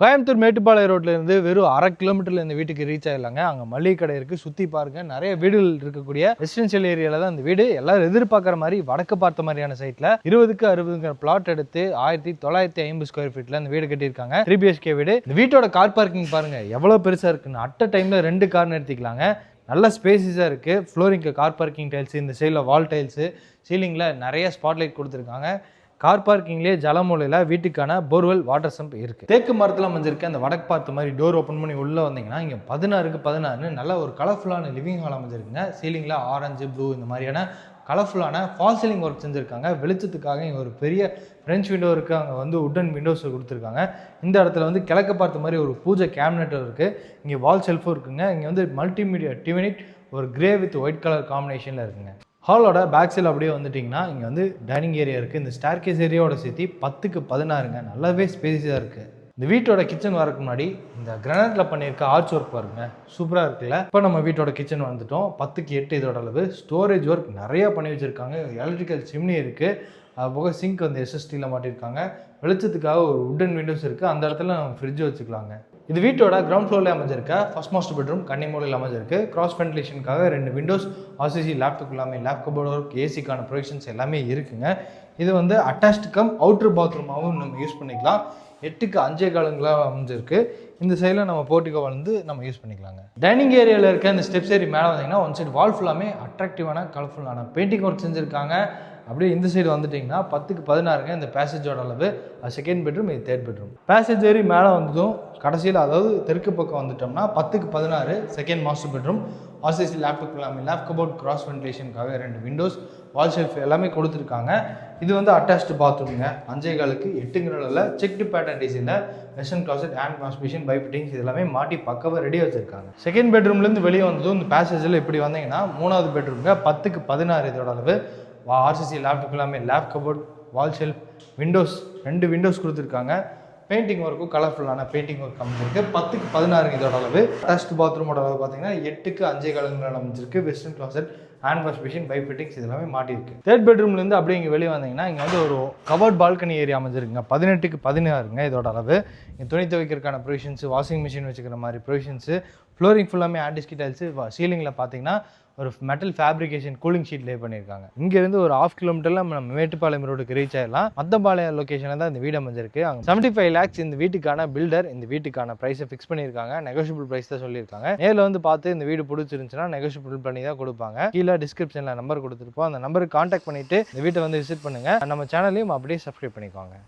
கோயம்புத்தூர் மேட்டுப்பாளையம் ரோட்ல இருந்து வெறும் 1/2 கிலோமீட்டர்ல இந்த வீட்டுக்கு ரீச் ஆயிடலாங்க. அங்க மளிகை கடை இருக்கு, சுத்தி பாருங்க. நிறைய வீடுகள் இருக்கக்கூடிய ரெசிடென்ஷியல் ஏரியால தான் இந்த வீடு. எல்லாரும் எதிர்பார்க்குற மாதிரி வடக்கு பார்த்த மாதிரியான சைட்ல 20க்கு 60ங்கிற பிளாட் எடுத்து 1950 ஸ்கொயர் ஃபீட்ல இந்த வீடு கட்டியிருக்காங்க. 3 BHK வீடு. இந்த வீட்டோட கார் பார்க்கிங் பாருங்க எவ்வளவு பெருசா இருக்குன்னு. அட் அ டைம்ல 2 கார் நிறுத்திக்கலாங்க. நல்ல ஸ்பேசிஸா இருக்கு. ஃப்ளோரிங்க்கு கார் பார்க்கிங் டைல்ஸ், இந்த சைடில் வால் டைல்ஸ், சீலிங்ல நிறைய ஸ்பாட்லைட் கொடுத்துருக்காங்க. கார் பார்க்கிங்லேயே ஜலமூலையில் வீட்டுக்கான போர்வெல் வாட்டர் சம்ப் இருக்குது. தேக்கு மரத்தில் அமைஞ்சிருக்கு. அந்த வடக்கு பார்த்த மாதிரி டோர் ஓப்பன் பண்ணி உள்ளே வந்தீங்கன்னா இங்கே 16க்கு 16 நல்ல ஒரு கலர்ஃபுல்லான லிவிங் ஹால் அமைஞ்சிருக்குங்க. சீலிங்கில் ஆரஞ்சு, ப்ளூ இந்த மாதிரியான கலர்ஃபுல்லான ஃபால் சீலிங் ஒர்க் செஞ்சுருக்காங்க. வெளிச்சத்துக்காக இங்கே ஒரு பெரிய ஃப்ரெஞ்ச் விண்டோ இருக்குது. அங்கே வந்து உட்டன் விண்டோஸ் கொடுத்துருக்காங்க. இந்த இடத்துல வந்து கிழக்க பார்த்த மாதிரி ஒரு பூஜை கேபினெட்டும் இருக்குது. இங்கே வால் செல்ஃபும் இருக்குங்க. இங்கே வந்து மல்டிமீடியா டிவினிட் ஒரு கிரே வித் ஒயிட் கலர் காம்பினேஷனில் இருக்குங்க. ஹாலோட பேக் சைடில் அப்படியே வந்துட்டிங்கன்னா இங்கே வந்து டைனிங் ஏரியா இருக்குது. இந்த ஸ்டேர்கேஸ் ஏரியாவோட சேர்த்து 10க்கு 16ங்க. நல்லாவே ஸ்பேஸியாக இருக்குது. இந்த வீட்டோட கிச்சன் வரக்கு முன்னாடி இந்த கிரானைட்டில் பண்ணியிருக்க ஆர்ச் ஒர்க் பாருங்க, சூப்பராக இருக்குல்ல. இப்போ நம்ம வீட்டோட கிச்சன் வந்துட்டோம். 10க்கு 8 இதோட அளவு. ஸ்டோரேஜ் ஒர்க் நிறையா பண்ணி வச்சுருக்காங்க. எலக்ட்ரிக்கல் சிம்னி இருக்குது. அது போக சிங்க் வந்து SSTயில் மாட்டியிருக்காங்க. வெளிச்சத்துக்காக ஒரு உட்டன் விண்டோஸ் இருக்குது. அந்த இடத்துல நம்ம ஃப்ரிட்ஜ் வச்சுக்கலாங்க. இது வீட்டோட கிரவுண்ட் ஃப்ளோரில் அமைஞ்சிருக்க ஃபர்ஸ்ட் மாஸ்டர் பெட்ரூம். கன்னி மூலையில் அமைஞ்சிருக்கு. கிராஸ் வென்டிலேஷனுக்காக 2 விண்டோஸ், RCC லேப்டாப் எல்லாமே, லேப் கபோர்டு ஒர்க், ஏசிக்கான ப்ரொவிஷன்ஸ் எல்லாமே இருக்குங்க. இது வந்து அட்டாச்டு கம் அவுட்ரு பாத்ரூமாகவும் நம்ம யூஸ் பண்ணிக்கலாம். 8க்கு 5 காலங்களாக அமைஞ்சிருக்கு. இந்த சைடில் நம்ம போர்ட்டிகோ வந்து நம்ம யூஸ் பண்ணிக்கலாங்க. டைனிங் ஏரியாவில் இருக்க இந்த ஸ்டெப்ஸ் ஏறி மேலே வந்தீங்கன்னா ஒன் சைடு வால் ஃபுல்லாமே அட்ராக்டிவான கலர்ஃபுல்லான பெயிண்டிங் ஒர்க் செஞ்சுருக்காங்க. அப்படியே இந்த சைடு வந்துட்டிங்கன்னா 10க்கு 16ங்க இந்த பேசேஜோட அளவு. அது செகண்ட் பெட்ரூம், இது தேர்ட் பெட்ரூம். பேசேஜ் ஏறி மேலே வந்ததும் கடைசியில் அதாவது தெற்கு பக்கம் வந்துட்டோம்னா 10க்கு 16 செகண்ட் மாஸ்டர் பெட்ரூம். RCC லேப்டாப் எல்லாமே, லேப் கபோர்ட், கிராஸ் வென்டிலேஷனுக்காக 2 விண்டோஸ், வால் ஷெல்ஃப் எல்லாமே கொடுத்துருக்காங்க. இது வந்து அட்டாச்டு பாத்ரூம்ங்க. 5.25க்கு 8ங்கிறதுல செக்டு பேட்டர்ன் டிசைனில் western closet, hand wash machine, pipe fittings இதெல்லாமே மாட்டி பக்கவாக ரெடியாக வச்சுருக்காங்க. செகண்ட் பெட்ரூம்லேருந்து வெளியே வந்ததும் இந்த பேசேஜில் இப்படி வந்தீங்கன்னா 3வது பெட்ரூம்ங்க. 10க்கு 16 இதோட அளவு. RCC லேப்டாப் எல்லாமே, லேப் கபோர்ட், வால் ஷெல்ஃப், விண்டோஸ், 2 விண்டோஸ் கொடுத்துருக்காங்க. பெயிண்டிங் ஒர்க்கும் கலர்ஃபுல்லான பெயிண்டிங் ஒர்க் அமைஞ்சிருக்கு. 10க்கு 16 இதோட அளவு. அட்டாச்டு பாத்ரூமோட அளவு பார்த்தீங்கன்னா 8க்கு 5 காலங்கள் அமைஞ்சிருக்கு. Western closet, hand wash machine, pipe fittings இதெல்லாமே மாட்டியிருக்கு. தேர்ட் பெட்ரூம்லேருந்து அப்படியே இங்கே வெளியே வந்தீங்கன்னா இங்கே வந்து ஒரு கவர்ட் பால்கனி ஏரியா அமைஞ்சிருக்குங்க. 18க்கு 16ங்க இதோட அளவு. இங்கே துணி துவைக்கிறதுக்கான ப்ரொவிஷன்ஸ், வாஷிங் மிஷின் வச்சுக்கிற மாதிரி ப்ரொவிஷன்ஸு, ஃப்ளோரிங் ஃபுல்லாமே ஆன்டிஸ்கி டைல்ஸு, சீலிங்கில் பார்த்தீங்கன்னா ஒரு மெட்டல் ஃபேப்ரிகேஷன் கூலிங் ஷீட் லே பண்ணியிருக்காங்க. இங்கேருந்து ஒரு 1/2 கிலோமீட்டரில் நம்ம மேட்டுப்பாளையம் ரோடுக்கு ரீச் ஆகிடலாம். மத்தபாளையம் லொக்கேஷனில் தான் இந்த வீடு அமைஞ்சிருக்கு. அங்கே 75 lakhs இந்த வீட்டுக்கான பில்டர் இந்த வீட்டுக்கான ப்ரைஸை ஃபிக்ஸ் பண்ணியிருக்காங்க. நெகோஷியபிள் ப்ரைஸ் தான் சொல்லியிருக்காங்க. நேரில் வந்து பார்த்து இந்த வீடு பிடிச்சிருந்துச்சுன்னா நெகோஷியபிள் பண்ணி தான் கொடுப்பாங்க. கீழே டிஸ்கிரிப்ஷனில் நம்பர் கொடுத்துருப்போம். அந்த நம்பருக்கு கான்டாக்ட் பண்ணிவிட்டு இந்த வீட்டை வந்து விசிட் பண்ணுங்கள். நம்ம சேனலையும் அப்படியே சப்ஸ்கிரைப் பண்ணிக்கோங்க.